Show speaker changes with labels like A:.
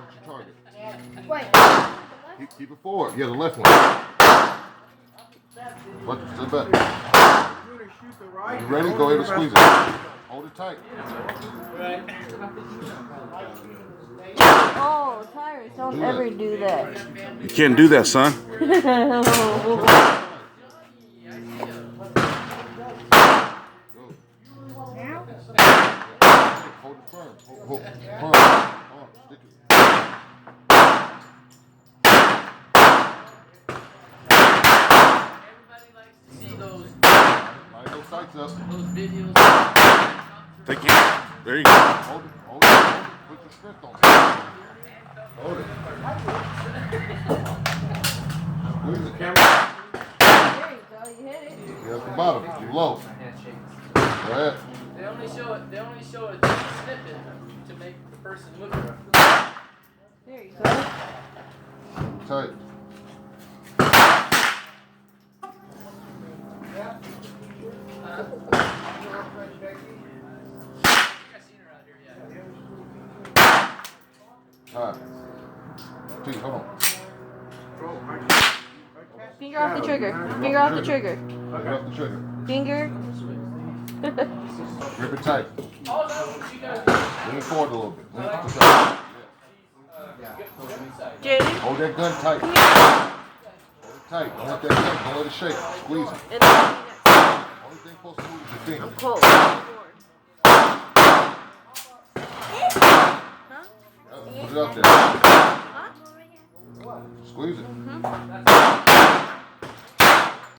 A: What's your target?
B: Wait.
A: Keep it forward. Yeah, the left one. What? Step back. You ready? Go ahead and squeeze it. Hold it tight.
B: Oh, Tyrus, don't ever do that.
C: You can't do that, son.
A: Hold it firm. Hold firm. Stick it.
D: See those
A: Sights up.
D: videos.
C: Thank you. There you go.
A: Hold it. Hold it. Put your strength on it. Hold it. Squeeze it.
B: There you go, you hit it.
A: Yeah, at the bottom. Too low. Go ahead.
D: They only show a snippet to make the person look rough.
B: There you go.
A: Tight. Alright. T, hold on.
B: Finger off the trigger. Finger off the trigger.
A: Finger off the trigger.
B: Finger.
A: Grip it tight.
D: All that what you guys
A: Lean forward a little bit. Lean to the side.
B: Jaden.
A: Hold that gun tight. Hold it tight. Don't let that gun. Don't let it shake. Squeeze it.
B: And then
A: Only thing supposed to move is your finger.
B: I'm cold.
A: Put it up there.
B: Huh?
A: Squeeze it.
B: Mm-hmm.